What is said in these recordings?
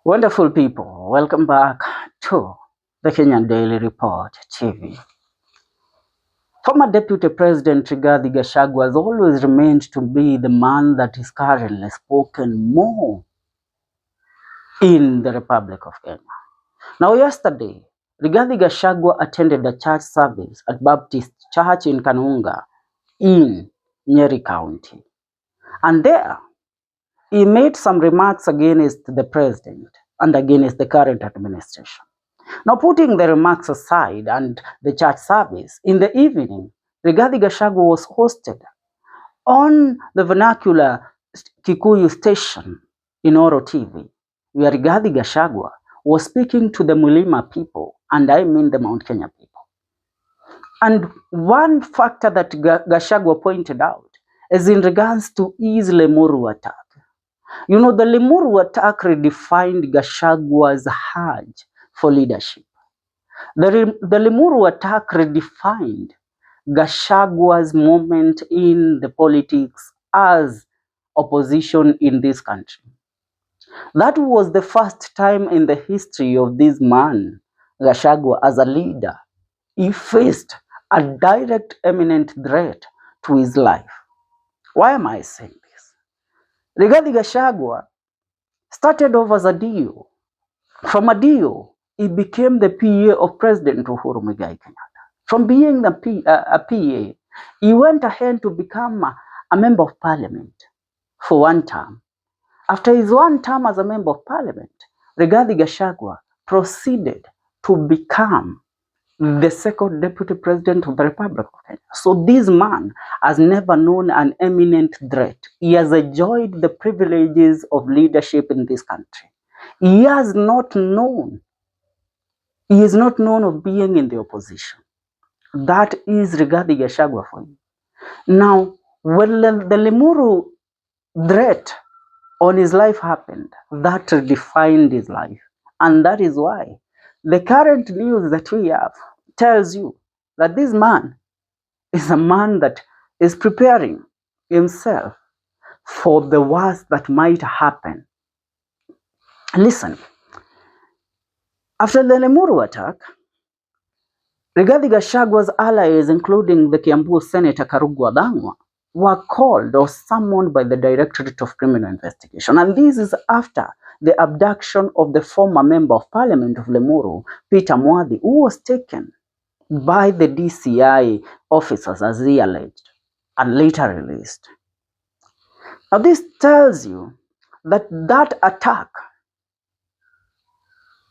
Wonderful people, welcome back to the Kenyan Daily Report TV. Former Deputy President Rigathi Gachagua has always remained to be the man that is currently spoken more in the Republic of Kenya. Now yesterday, Rigathi Gachagua attended a church service at Baptist Church in Kanunga in Nyeri County. And there, he made some remarks against the president and against the current administration. Now, putting the remarks aside and the church service, in the evening, Rigathi Gachagua was hosted on the vernacular Kikuyu station in Oro TV, where Rigathi Gachagua was speaking to the Mulima people, and I mean the Mount Kenya people. And one factor that Gachagua pointed out is in regards to his Limuru attack. You know, the Limuru attack redefined Gachagua's urge for leadership. The Limuru attack redefined Gachagua's moment in the politics as opposition in this country. That was the first time in the history of this man, Gachagua, as a leader, he faced a direct, imminent threat to his life. Why am I saying this? Rigathi Gachagua started off as a DO. From a DO, he became the PA of President Uhuru Muigai Kenyatta. From being a PA, he went ahead to become a member of parliament for one term. After his one term as a member of parliament, Rigathi Gachagua proceeded to become the second deputy president of the Republic of Kenya. So this man has never known an imminent threat. He has enjoyed the privileges of leadership in this country. He is not known of being in the opposition. That is Rigathi Gachagua for you. Now, when the Limuru threat on his life happened, that redefined his life. And that is why the current news that we have tells you that this man is a man that is preparing himself for the worst that might happen. Listen, after the Limuru attack, Rigathi Gachagua's allies, including the Kiambu Senator Karugu Adangwa, were called or summoned by the Directorate of Criminal Investigation. And this is after the abduction of the former Member of Parliament of Limuru, Peter Mwadhi, who was taken by the DCI officers as he alleged and later released. Now this tells you that that attack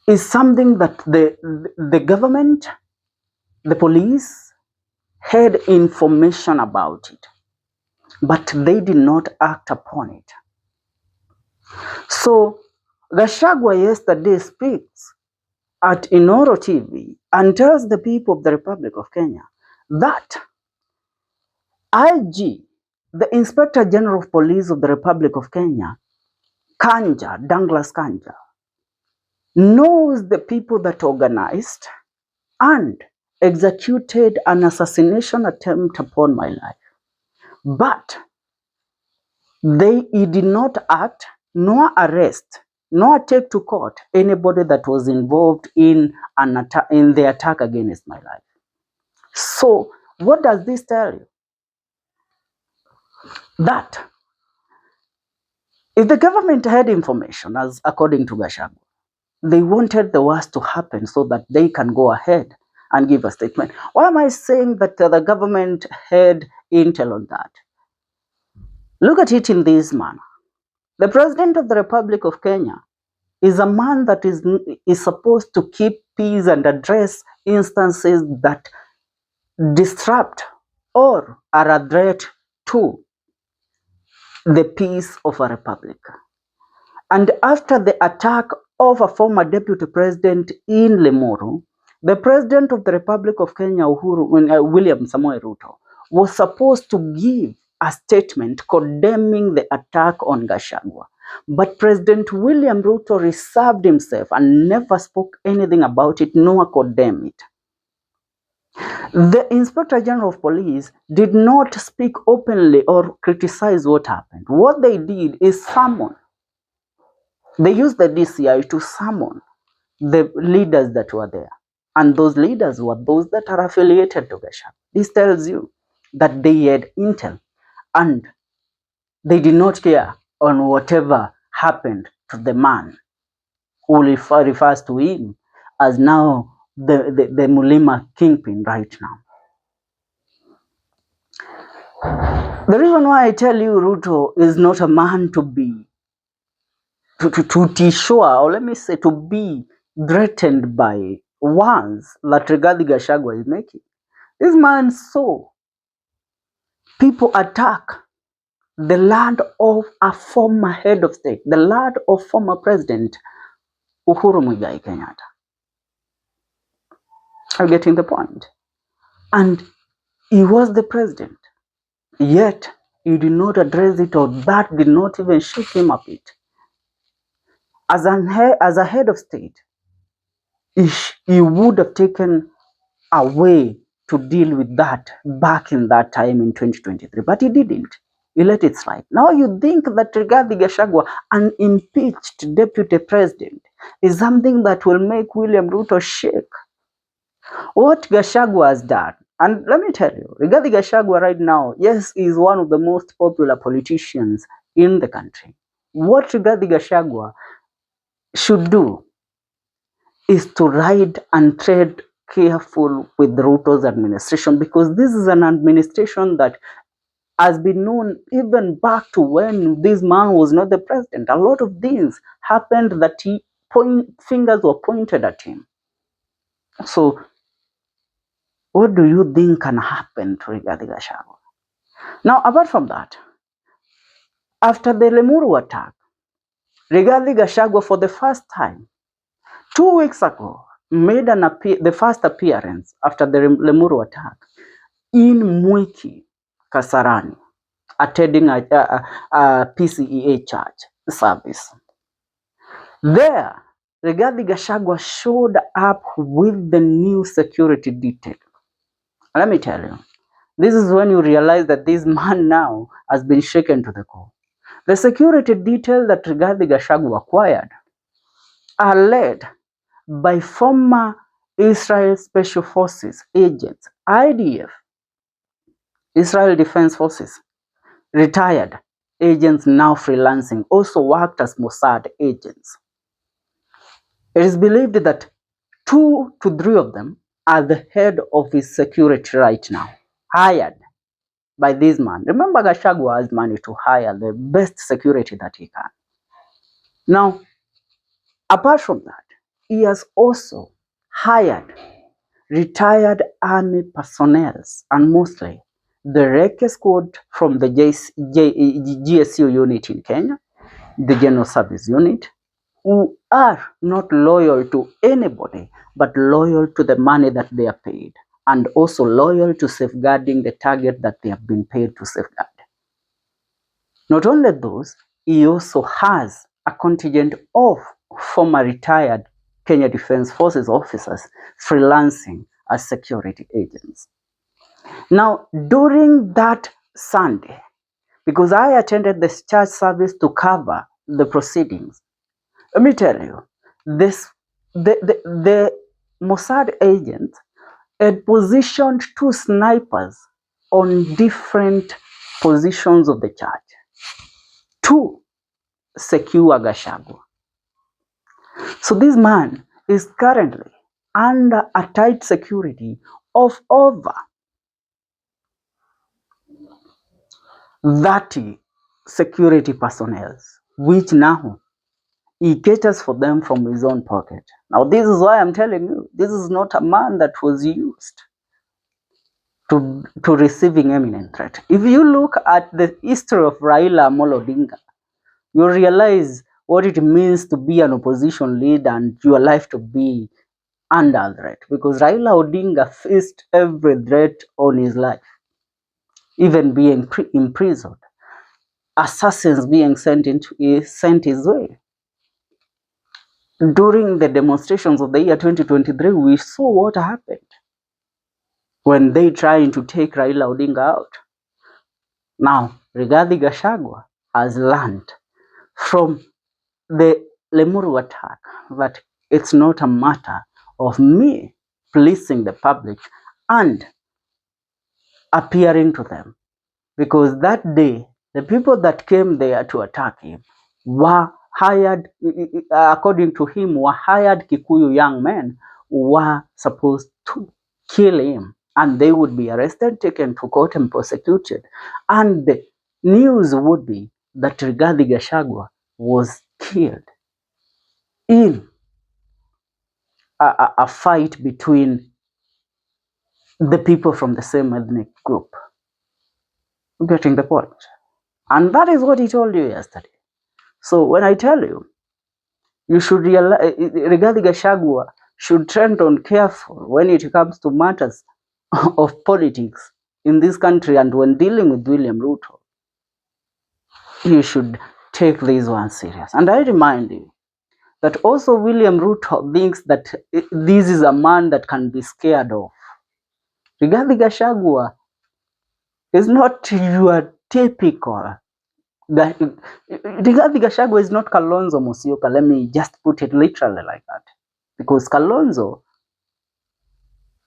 is something that the government, the police had information about it, but they did not act upon it. So Gachagua yesterday speaks at Inoro TV and tells the people of the Republic of Kenya that IG, the Inspector General of Police of the Republic of Kenya, Douglas Kanja, knows the people that organized and executed an assassination attempt upon my life. But he did not act, nor arrest, nor take to court anybody that was involved in the attack against my life. So what does this tell you? That if the government had information, as according to Gachagua, they wanted the worst to happen so that they can go ahead and give a statement. Why am I saying that the government had intel on that? Look at it in this manner. The President of the Republic of Kenya is a man that is supposed to keep peace and address instances that disrupt or are a threat to the peace of a republic. And after the attack of a former deputy president in Limuru, the President of the Republic of Kenya, William Samoei Ruto, was supposed to give a statement condemning the attack on Gachagua. But President William Ruto reserved himself and never spoke anything about it, nor condemned it. The Inspector General of Police did not speak openly or criticize what happened. What they did is summon They used the DCI to summon the leaders that were there. And those leaders were those that are affiliated to Gachagua. This tells you that they had intel and they did not care on whatever happened to the man who refers to him as now the Mulima kingpin right now. The reason why I tell you Ruto is not a man to be to sure, or let me say to be threatened by ones that Rigathi Gachagua is making. This man saw people attack the land of a former head of state, the land of former president Uhuru Muigai Kenyatta. I'm getting the point. And he was the president, yet he did not address it, or that did not even shake him a bit. As a head of state, he would have taken a way to deal with that back in that time in 2023, but he didn't. He let it slide. Now you think that Rigathi Gachagua, an impeached deputy president, is something that will make William Ruto shake. What Gachagua has done, and let me tell you, Rigathi Gachagua right now, yes, is one of the most popular politicians in the country. What Rigathi Gachagua should do is to ride and tread careful with Ruto's administration, because this is an administration that has been known even back to when this man was not the president. A lot of things happened that fingers were pointed at him. So what do you think can happen to Rigathi Gachagua? Now, apart from that, after the Limuru attack, Rigathi Gachagua for the first time 2 weeks ago made the first appearance after the Limuru attack in Mwiki, Kasarani, attending a PCEA church service. There, Rigathi Gachagua showed up with the new security detail. Let me tell you, this is when you realize that this man now has been shaken to the core. The security detail that Rigathi Gachagua acquired are led by former Israel Special Forces agents, IDF, Israel Defense Forces, retired agents now freelancing, also worked as Mossad agents. It is believed that 2 to 3 of them are the head of his security right now, hired by this man. Remember, Gachagua has money to hire the best security that he can. Now, apart from that, he has also hired retired army personnel, and mostly the Recce squad from the GSU unit in Kenya, the General Service Unit, who are not loyal to anybody, but loyal to the money that they are paid, and also loyal to safeguarding the target that they have been paid to safeguard. Not only those, he also has a contingent of former retired Kenya Defense Forces officers freelancing as security agents. Now, during that Sunday, because I attended the church service to cover the proceedings, let me tell you, the Mossad agents had positioned 2 snipers on different positions of the church to secure Gachagua. So this man is currently under a tight security of over 30 security personnel, which now he caters for them from his own pocket. Now, this is why I'm telling you, this is not a man that was used to receiving imminent threat. If you look at the history of Raila Amolo Odinga, you realize what it means to be an opposition leader and your life to be under threat, because Raila Odinga faced every threat on his life, even being imprisoned, assassins being sent his way. During the demonstrations of the year 2023, we saw what happened when they tried to take Raila Odinga out. Now, Rigathi Gachagua has learned from the Limuru attack that it's not a matter of me pleasing the public and appearing to them, because that day the people that came there to attack him were hired, according to him, were hired Kikuyu young men who were supposed to kill him, and they would be arrested, taken to court and prosecuted. And the news would be that Rigathi Gachagua was killed in a fight between the people from the same ethnic group. Getting the point? And that is what he told you yesterday. So when I tell you, you should realize, Rigathi Gachagua should tread on careful when it comes to matters of politics in this country, and when dealing with William Ruto, you should take this one serious. And I remind you that also William Ruto thinks that this is a man that can be scared of. Rigathi Gachagua is not your typical. Rigathi Gachagua is not Kalonzo Musyoka. Let me just put it literally like that. Because Kalonzo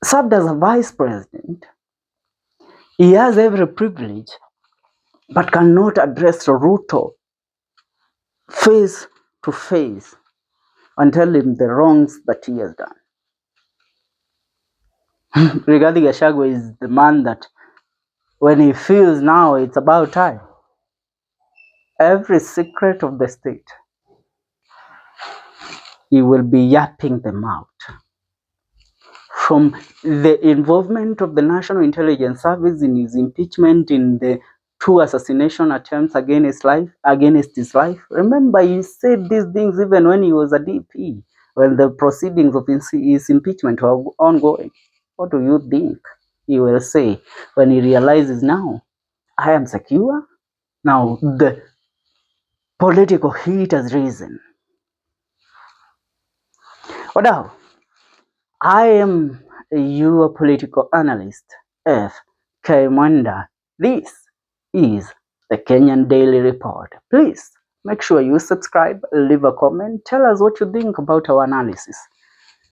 served as a vice president. He has every privilege, but cannot address Ruto face to face and tell him the wrongs that he has done. Rigathi Gachagua is the man that when he feels now it's about time, every secret of the state, he will be yapping them out. From the involvement of the National Intelligence Service in his impeachment, in the 2 assassination attempts against his life. Remember, he said these things even when he was a DP, when the proceedings of his impeachment were ongoing. What do you think he will say when he realizes now, I am secure? Now the political heat has risen. Wadau, I am your political analyst, F.K. Mwenda. This is the Kenyan Daily Report. Please make sure you subscribe, leave a comment, tell us what you think about our analysis.